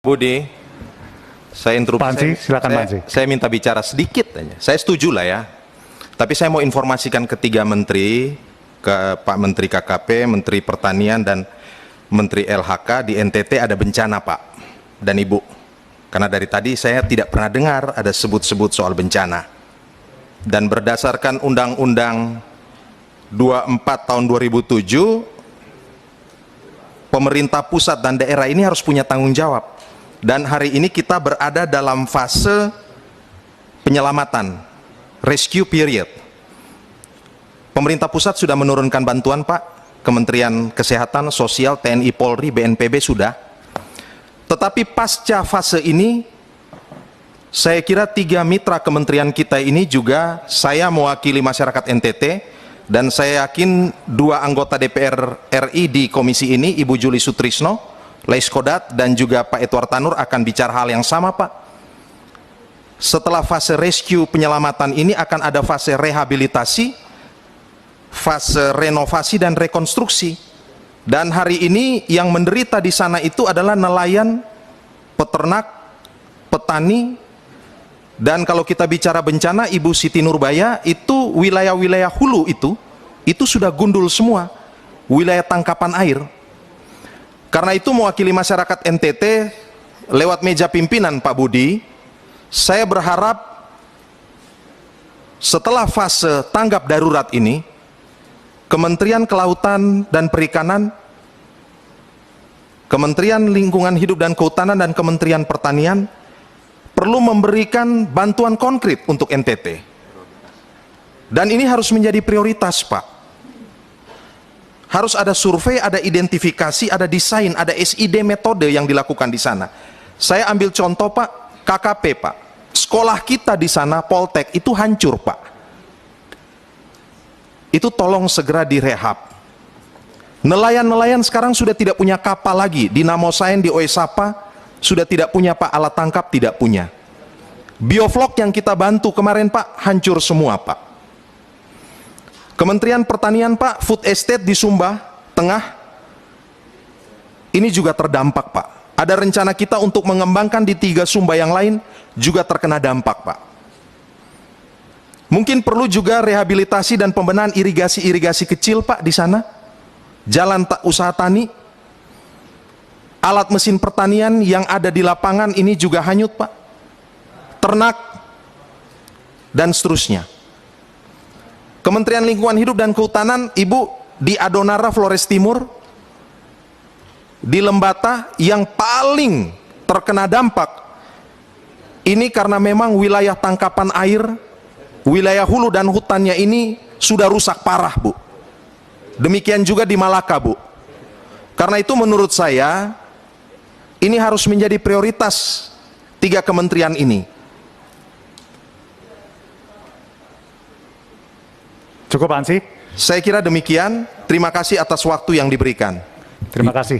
Budi, saya interupsi. Silakan Pak Ansi. Saya minta bicara sedikit aja. Saya setuju lah ya. Tapi saya mau informasikan ketiga menteri, ke Pak Menteri KKP, Menteri Pertanian, dan Menteri LHK, di NTT ada bencana Pak dan Ibu. Karena dari tadi saya tidak pernah dengar ada sebut-sebut soal bencana. Dan berdasarkan Undang-Undang 24 tahun 2007, pemerintah pusat dan daerah ini harus punya tanggung jawab. Dan hari ini kita berada dalam fase penyelamatan, rescue period. Pemerintah pusat sudah menurunkan bantuan Pak, Kementerian Kesehatan, Sosial, TNI, Polri, BNPB sudah. Tetapi pasca fase ini, saya kira tiga mitra kementerian kita ini juga, saya mewakili masyarakat NTT, dan saya yakin dua anggota DPR RI di komisi ini, Ibu Juli Sutrisno, Laiskodat, dan juga Pak Edward Tanur akan bicara hal yang sama Pak. Setelah fase rescue penyelamatan ini akan ada fase rehabilitasi, fase renovasi dan rekonstruksi. Dan hari ini yang menderita di sana itu adalah nelayan, peternak, petani, dan kalau kita bicara bencana, Ibu Siti Nurbaya, itu wilayah-wilayah hulu itu sudah gundul semua, wilayah tangkapan air. Karena itu mewakili masyarakat NTT lewat meja pimpinan Pak Budi, saya berharap setelah fase tanggap darurat ini, Kementerian Kelautan dan Perikanan, Kementerian Lingkungan Hidup dan Kehutanan, dan Kementerian Pertanian perlu memberikan bantuan konkret untuk NTT. Dan ini harus menjadi prioritas Pak. Harus ada survei, ada identifikasi, ada desain, ada SID metode yang dilakukan di sana. Saya ambil contoh Pak, KKP Pak. Sekolah kita di sana, Poltek, itu hancur Pak. Itu tolong segera direhab. Nelayan-nelayan sekarang sudah tidak punya kapal lagi. Di Namosain, di Oesapa, sudah tidak punya Pak, alat tangkap tidak punya. Bioflok yang kita bantu kemarin Pak, hancur semua Pak. Kementerian Pertanian Pak, food estate di Sumba Tengah, ini juga terdampak Pak. Ada rencana kita untuk mengembangkan di 3 Sumba yang lain, juga terkena dampak Pak. Mungkin perlu juga rehabilitasi dan pembenahan irigasi-irigasi kecil Pak di sana. Jalan usaha tani, alat mesin pertanian yang ada di lapangan ini juga hanyut Pak. Ternak, dan seterusnya. Kementerian Lingkungan Hidup dan Kehutanan, Ibu, di Adonara Flores Timur, di Lembata, yang paling terkena dampak ini karena memang wilayah tangkapan air, wilayah hulu dan hutannya ini sudah rusak parah Bu. Demikian juga di Malaka Bu. Karena itu menurut saya ini harus menjadi prioritas 3 kementerian ini. Cukup Ansi? Saya kira demikian. Terima kasih atas waktu yang diberikan. Terima kasih.